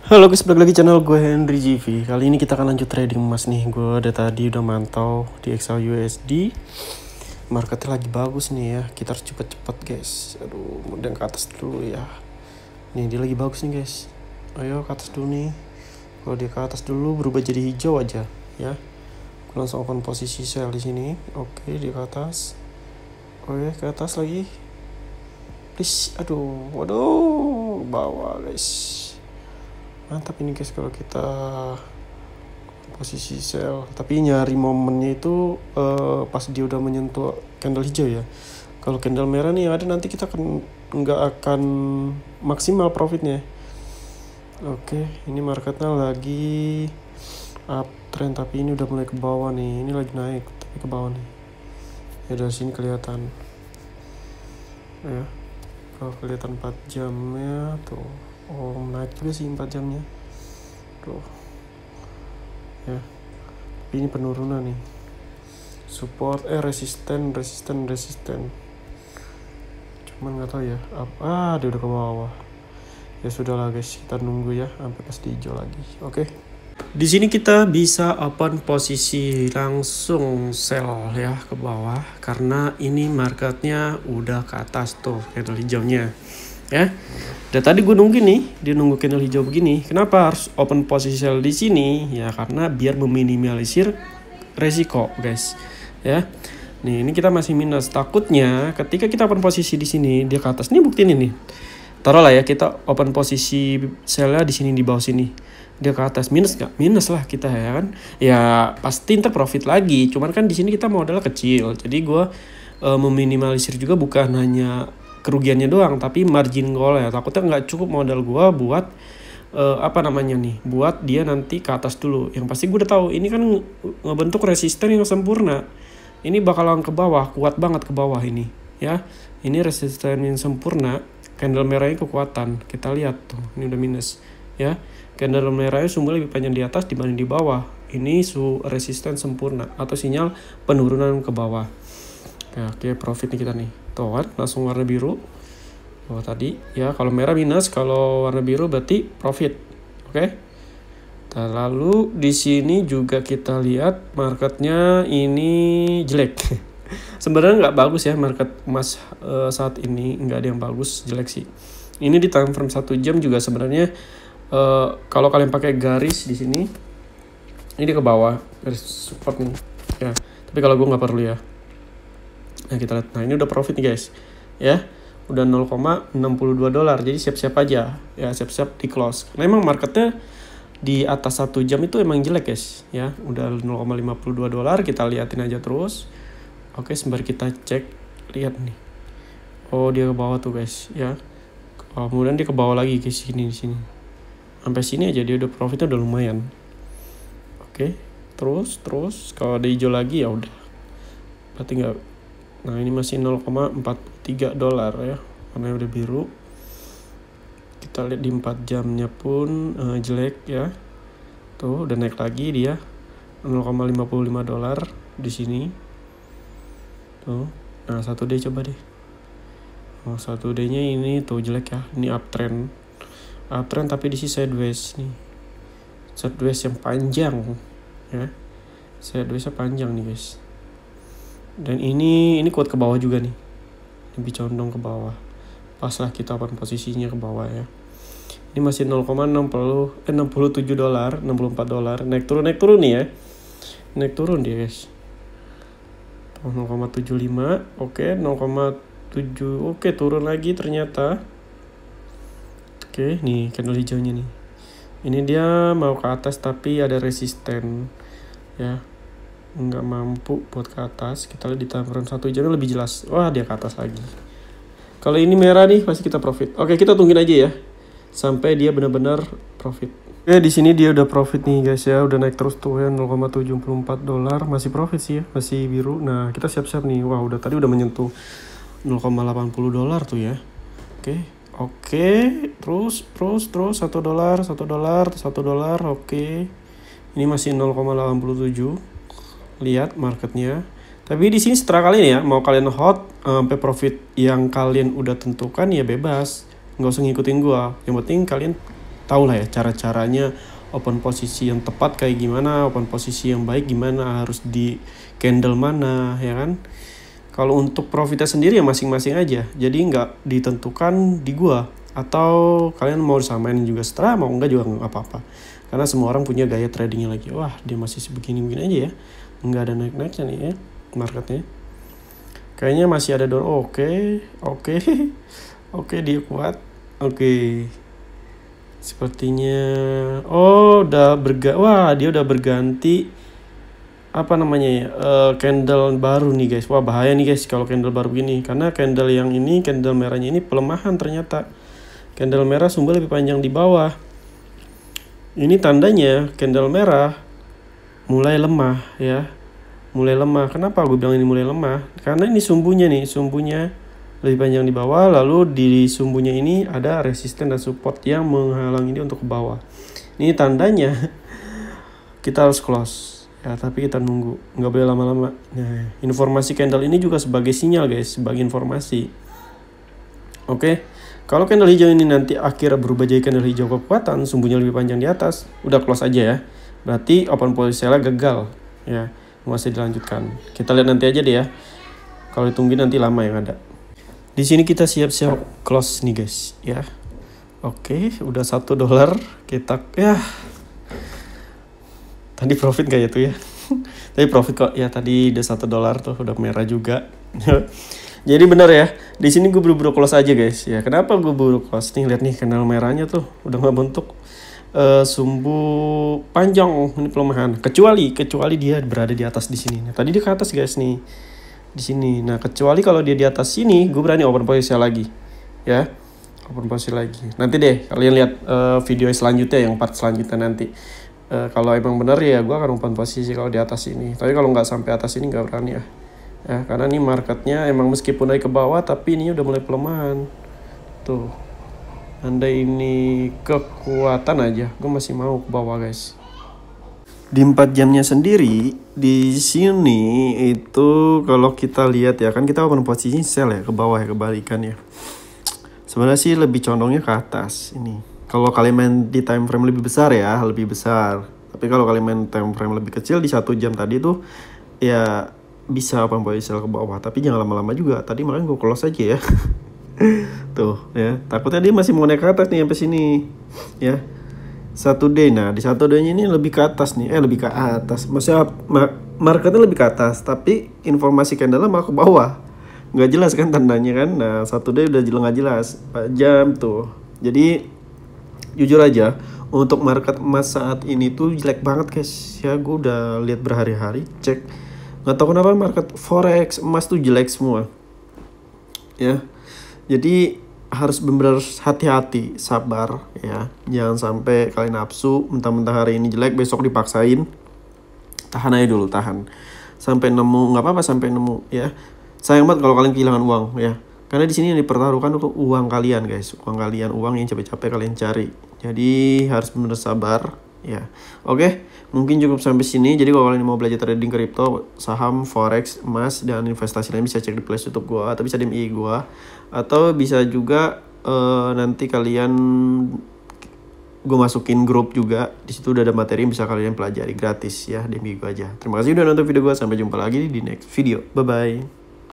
Halo guys, balik lagi channel gue Henry GV. Kali ini kita akan lanjut trading emas nih. Gue tadi udah mantau di XAUUSD. Marketnya lagi bagus nih ya. Kita harus cepet-cepet guys. Aduh, mudah ke atas dulu ya. Nih dia lagi bagus nih guys. Ayo ke atas dulu nih. Kalau dia ke atas dulu berubah jadi hijau aja ya. Gue langsung open posisi sell di sini. Oke, dia ke atas. Oke, ke atas lagi. Please, waduh, bawah guys. Mantap ini guys kalau kita posisi sell, tapi nyari momennya itu pas dia udah menyentuh candle hijau ya. Kalau candle merah nih ada, nanti kita nggak akan maksimal profitnya. Oke, ini marketnya lagi uptrend, tapi ini udah mulai ke bawah nih. Ini lagi naik tapi ke bawah nih ya. Dari sini kelihatan ya, kalau kelihatan 4 jamnya tuh. Oh, naik juga sih 4 jamnya. Tuh. Ya. Tapi ini penurunan nih. Support resisten. Cuman nggak tahu ya. Dia udah ke bawah. Ya sudahlah guys, kita nunggu ya sampai pas di hijau lagi. Oke. Di sini kita bisa open posisi langsung sell ya ke bawah karena ini marketnya udah ke atas tuh candle hijaunya. Ya, dan tadi gue nunggu nih, dia nunggu candle hijau begini. Kenapa harus open posisi sell di sini? Ya karena biar meminimalisir resiko, guys. Ya, nih ini kita masih minus. Takutnya ketika kita open posisi di sini, dia ke atas. Nih buktiin ini. Taruhlah ya kita open posisi sellnya di sini, di bawah sini. Dia ke atas, minus nggak? Minus lah kita ya kan. Ya pasti ntar profit lagi. Cuman kan di sini kita modal kecil. Jadi gue meminimalisir juga, bukan hanya kerugiannya doang, tapi margin call ya. Takutnya nggak cukup modal gua buat buat dia nanti ke atas dulu. Yang pasti gue udah tahu ini kan ngebentuk resisten yang sempurna. Ini bakalan ke bawah, kuat banget ke bawah ini ya. Ini resisten yang sempurna, candle merahnya kekuatan. Kita lihat tuh, ini udah minus ya. Candle merahnya sumber lebih panjang di atas dibanding di bawah. Ini resisten sempurna atau sinyal penurunan ke bawah. Ya, oke, profit nih kita nih. Tuh kan, langsung warna biru. Oh tadi ya, kalau merah minus, kalau warna biru berarti profit. Oke. Nah, lalu di sini juga kita lihat marketnya ini jelek. Sebenarnya nggak bagus ya market emas saat ini, nggak ada yang bagus, jelek sih. Ini di time frame 1 jam juga sebenarnya kalau kalian pakai garis di sini, ini ke bawah garis support nih. Ya, tapi kalau gue nggak perlu ya. Nah kita lihat, nah ini udah profit nih guys ya, udah $0.62, jadi siap-siap aja ya, siap-siap di close. Karena emang marketnya di atas 1 jam itu emang jelek guys ya, udah $0.52, kita liatin aja terus. Oke, sembari kita cek, lihat nih, oh dia ke bawah tuh guys ya. Kemudian dia ke bawah lagi ke sini, di sini sampai sini aja dia udah profitnya udah lumayan. Oke, terus kalau ada hijau lagi ya udah, berarti nggak. Nah ini masih $0.43 ya, warnanya udah biru. Kita lihat di 4 jamnya pun jelek ya. Tuh udah naik lagi dia $0.55 di sini. Tuh, nah 1D coba deh. Oh 1D nya ini tuh jelek ya, ini uptrend tapi di sini sideways nih, sideways yang panjang ya, sidewaysnya panjang nih guys. Dan ini kuat ke bawah juga nih, lebih condong ke bawah. Pas lah kita open posisinya ke bawah ya. Ini masih $0.67, $64, naik turun nih ya, naik turun dia guys. 0,75, oke, 0,7, oke, turun lagi ternyata. Oke, nih candle hijaunya nih. Ini dia mau ke atas tapi ada resisten ya, nggak mampu buat ke atas. Kita lihat di time frame 1 jamnya lebih jelas. Wah dia ke atas lagi. Kalau ini merah nih pasti kita profit. Oke, kita tungguin aja ya sampai dia benar-benar profit. Oke, di sini dia udah profit nih guys ya, udah naik terus tuh ya, $0.74, masih profit sih ya, masih biru. Nah kita siap-siap nih. Wah tadi udah menyentuh $0.80 tuh ya. Oke, terus $1. Oke, ini masih 0,87. Lihat marketnya. Tapi di sini setelah kalian ya, mau kalian hold sampai profit yang kalian udah tentukan ya bebas, nggak usah ngikutin gua. Yang penting kalian tahu lah ya cara-caranya open posisi yang tepat kayak gimana, open posisi yang baik gimana, harus di candle mana ya kan. Kalau untuk profitnya sendiri ya masing-masing aja, jadi nggak ditentukan di gua, atau kalian mau samain juga setelah mau enggak juga nggak apa-apa, karena semua orang punya gaya tradingnya lagi. Wah dia masih begini-begini aja ya, nggak ada naik-naiknya nih ya marketnya, kayaknya masih ada door. Oke, dia kuat. Oke, sepertinya wah dia udah berganti apa namanya ya, candle baru nih guys. Wah bahaya nih guys kalau candle baru gini, karena candle yang ini, candle merahnya ini pelemahan ternyata. Candle merah sumber lebih panjang di bawah. Ini tandanya candle merah mulai lemah ya. Mulai lemah. Kenapa gue bilang ini mulai lemah? Karena ini sumbunya lebih panjang di bawah, lalu di sumbunya ini ada resisten dan support yang menghalang ini untuk ke bawah. Ini tandanya kita harus close. Ya, tapi kita nunggu, nggak boleh lama-lama. Nah, informasi candle ini juga sebagai sinyal guys, sebagai informasi. Oke, kalau candle hijau ini nanti akhirnya berubah jadi candle hijau kekuatan, sumbunya lebih panjang di atas, udah close aja ya. Berarti open posisinya gagal, ya, masih dilanjutkan. Kita lihat nanti aja deh ya. Kalau ditungguin nanti lama yang ada. Di sini kita siap-siap close nih guys, ya. Oke, udah $1 kita ya. Tadi profit gak ya tuh ya? Tadi profit kok ya, tadi udah $1 tuh, udah merah juga. Jadi benar ya, di sini gue buru-buru close aja guys. Ya kenapa gue buru close nih? Lihat nih candle merahnya tuh udah nggak bentuk sumbu panjang, ini pelemahan. Kecuali dia berada di atas di sini. Nah, tadi dia ke atas guys nih, di sini. Nah kecuali kalau dia di atas sini, gue berani open posisi lagi, ya. Open posisi lagi. Nanti deh kalian lihat video selanjutnya, yang part selanjutnya nanti. Kalau emang benar ya gue akan open posisi kalau di atas ini. Tapi kalau nggak sampai atas ini nggak berani ya. Ya karena ini marketnya emang meskipun naik ke bawah tapi ini udah mulai pelemahan. Tuh. Andai ini kekuatan aja, gue masih mau ke bawah guys. Di 4 jamnya sendiri di sini itu kalau kita lihat ya kan kita open posisi sell ya ke bawah ya, kebalikan ya. Sebenarnya sih lebih condongnya ke atas ini. Kalau kalian main di time frame lebih besar ya, lebih besar. Tapi kalau kalian main time frame lebih kecil di 1 jam tadi tuh ya bisa open posisi sell ke bawah. Tapi jangan lama-lama juga. Tadi makanya gue close aja ya. Tuh ya, takutnya dia masih mau naik ke atas nih sampai sini ya. 1 day. Nah di 1 day ini lebih ke atas nih, lebih ke atas. Maksudnya marketnya lebih ke atas, tapi informasi candle malah ke bawah. Nggak jelas kan tandanya kan. Nah 1 day udah nggak jelas 4 jam tuh. Jadi jujur aja untuk market emas saat ini tuh jelek banget guys ya. Gue udah lihat berhari-hari cek, nggak tahu kenapa market forex emas tuh jelek semua ya. Jadi harus benar-benar hati-hati, sabar ya, jangan sampai kalian nafsu mentang-mentang hari ini jelek besok dipaksain. Tahan aja dulu, tahan sampai nemu, nggak apa-apa sampai nemu ya. Sayang banget kalau kalian kehilangan uang ya, karena di sini yang dipertaruhkan untuk uang kalian guys, uang yang capek-capek kalian cari. Jadi harus benar sabar ya. Oke, mungkin cukup sampai sini. Jadi kalau kalian mau belajar trading kripto, saham, forex, emas dan investasi lain bisa cek di playlist YouTube gua atau bisa di MI gua, atau bisa juga nanti kalian gue masukin grup juga. Di situ udah ada materi yang bisa kalian pelajari gratis ya di MI gua aja. Terima kasih udah nonton video gua, sampai jumpa lagi di next video. Bye bye.